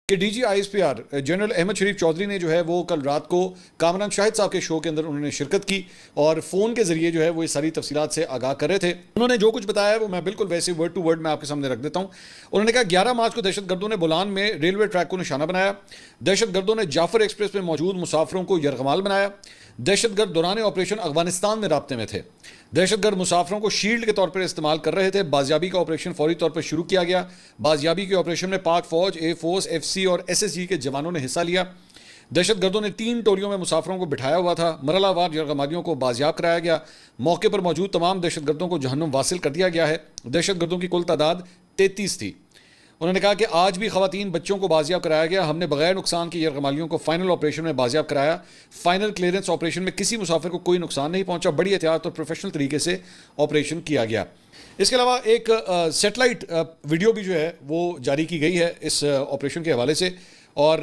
کہ D G I S P R general Ahmed Sharif Chaudhry نے جو ہے وہ کل رات کو کامران شاہد صاحب کے شو کے اندر انہوں نے شرکت کی اور فون کے ذریعے جو ہے وہ یہ ساری تفصیلات سے آگاہ کر رہے تھے. انہوں نے جو کچھ بتایا ہے وہ میں بالکل ویسے ورڈ ٹو ورڈ میں آپ کے سامنے رکھ دیتا ہوں. انہوں نے کہا 11 مارچ کو دہشت گردوں نے بولان میں ریلوے ٹریک کو نشانہ بنایا. دہشت گردوں نے جعفر ایکسپریس میں موجود مسافروں کو یرغمال بنایا. دہشت گرد دوران آپریشن افغانستان میں رابطے میں تھے. دہشت گرد مسافروں کو شیلڈ کے طور پر استعمال کر رہے تھے. بازیابی کا آپریشن فوری طور پر شروع کیا گیا. بازیابی کے آپریشن میں پاک فوج، ایئر فورس، ایف سی اور ایس ایس جی کے جوانوں نے حصہ لیا. دہشت گردوں نے 3 ٹولیوں میں مسافروں کو بٹھایا ہوا تھا. مرحلہ وار یرغمالیوں کو بازیاب کرایا گیا. موقع پر موجود تمام دہشت گردوں کو جہنم واصل کر دیا گیا ہے. دہشت گردوں کی کل تعداد 33 تھی. انہوں نے کہا کہ آج بھی خواتین بچوں کو بازیاب کرایا گیا. ہم نے بغیر نقصان کی یرغمالیوں کو فائنل آپریشن میں بازیاب کرایا. فائنل کلیئرنس آپریشن میں کسی مسافر کو کوئی نقصان نہیں پہنچا. بڑی احتیاط اور پروفیشنل طریقے سے آپریشن کیا گیا. اس کے علاوہ ایک سیٹلائٹ ویڈیو بھی جو ہے وہ جاری کی گئی ہے اس آپریشن کے حوالے سے، اور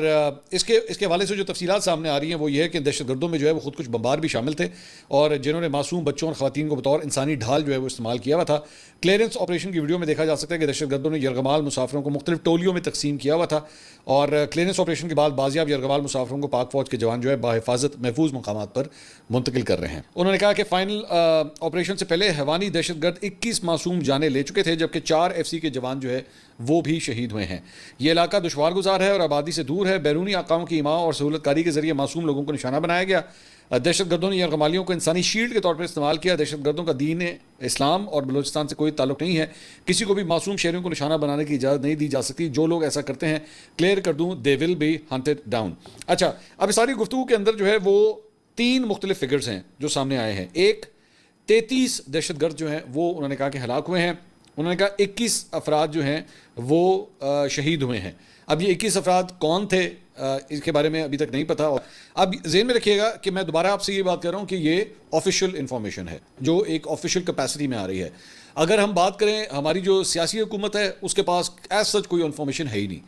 اس کے حوالے سے جو تفصیلات سامنے آ رہی ہیں وہ یہ ہے کہ دہشت گردوں میں جو ہے وہ خود کچھ بمبار بھی شامل تھے اور جنہوں نے معصوم بچوں اور خواتین کو بطور انسانی ڈھال جو ہے وہ استعمال کیا ہوا تھا. کلیئرنس آپریشن کی ویڈیو میں دیکھا جا سکتا ہے کہ دہشت گردوں نے یرغمال مسافروں کو مختلف ٹولیوں میں تقسیم کیا ہوا تھا اور کلیئرنس آپریشن کے بعد بازیاب یرغمال مسافروں کو پاک فوج کے جوان جو ہے بحفاظت محفوظ مقامات پر منتقل کر رہے ہیں. انہوں نے کہا کہ فائنل آپریشن سے پہلے حیوانی دہشت گرد 21 معصوم جانیں لے چکے تھے، جبکہ 4 ایف سی کے جوان جو ہے وہ بھی شہید ہوئے ہیں. یہ علاقہ دشوار گزار ہے اور آبادی سے دور ہے. بیرونی آقاؤں کی اماں اور سہولت کاری کے ذریعے معصوم لوگوں کو نشانہ بنایا گیا. دہشت گردوں نے یرغمالیوں کو انسانی شیلڈ کے طور پر استعمال کیا. دہشت گردوں کا دین اسلام اور بلوچستان سے کوئی تعلق نہیں ہے. کسی کو بھی معصوم شہریوں کو نشانہ بنانے کی اجازت نہیں دی جا سکتی. جو لوگ ایسا کرتے ہیں کلیئر کر دوں دے ول بی ہنٹڈ ڈاؤن. اچھا، اب اس ساری گفتگو کے اندر جو ہے وہ 3 مختلف فگرز ہیں جو سامنے آئے ہیں. ایک 33 دہشت گرد جو ہیں وہ انہوں نے کہا کہ ہلاک ہوئے ہیں. انہوں نے کہا 21 افراد جو ہیں وہ شہید ہوئے ہیں. اب یہ 21 افراد کون تھے اس کے بارے میں ابھی تک نہیں پتا. اب ذہن میں رکھیے گا کہ میں دوبارہ آپ سے یہ بات کر رہا ہوں کہ یہ آفیشیل انفارمیشن ہے جو ایک آفیشیل کیپیسٹی میں آ رہی ہے. اگر ہم بات کریں ہماری جو سیاسی حکومت ہے اس کے پاس ایز سچ کوئی انفارمیشن ہے ہی نہیں.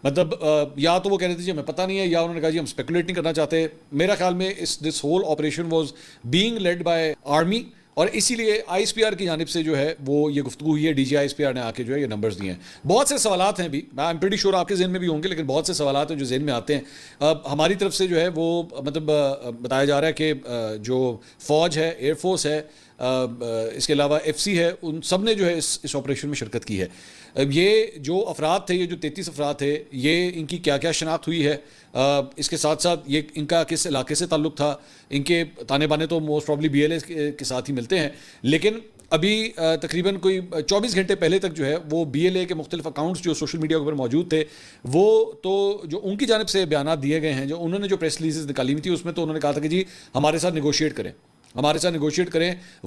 مطلب یا تو وہ کہہ رہے تھے جی ہمیں پتہ نہیں ہے، یا انہوں نے کہا جی ہم اسپیکولیٹ نہیں کرنا چاہتے. میرا خیال میں this whole operation was being led by army, اور اسی لیے آئی ایس پی آر کی جانب سے جو ہے وہ یہ گفتگو ہوئی ہے. D G I S P R نے آ کے جو ہے یہ نمبرز دیے ہیں. بہت سے سوالات ہیں بھی، میں ایم پریٹی شیور آپ کے ذہن میں بھی ہوں گے، لیکن بہت سے سوالات ہیں جو ذہن میں آتے ہیں. ہماری طرف سے جو ہے وہ مطلب بتایا جا رہا ہے کہ جو فوج ہے، ایئر فورس ہے، اس کے علاوہ ایف سی ہے، ان سب نے جو ہے اس آپریشن میں شرکت کی ہے. یہ جو افراد تھے، یہ جو 33 افراد تھے، یہ ان کی کیا کیا شناخت ہوئی ہے، اس کے ساتھ ساتھ یہ ان کا کس علاقے سے تعلق تھا. ان کے تانے بانے تو most probably B L A کے ساتھ ہی ملتے ہیں، لیکن ابھی تقریباً کوئی 24 گھنٹے پہلے تک جو ہے وہ بی ایل اے کے مختلف اکاؤنٹس جو سوشل میڈیا کے اوپر موجود تھے، وہ تو جو ان کی جانب سے بیانات دیے گئے ہیں، جو انہوں نے جو پریس ریلیزز نکالی ہوئی تھی، اس میں تو انہوں نے کہا تھا کہ جی ہمارے ساتھ نیگوشیٹ کریں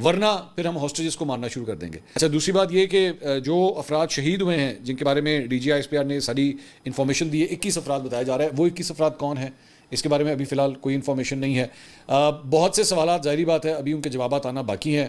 ورنہ پھر ہم ہاسٹیجز کو مارنا شروع کر دیں گے. اچھا، دوسری بات یہ کہ جو افراد شہید ہوئے ہیں جن کے بارے میں D G I S P R نے ساری انفارمیشن دی ہے، 21 افراد بتایا جا رہا ہے. وہ 21 افراد کون ہیں اس کے بارے میں ابھی فی الحال کوئی انفارمیشن نہیں ہے. بہت سے سوالات ظاہری بات ہے ابھی ان کے جوابات آنا باقی ہیں.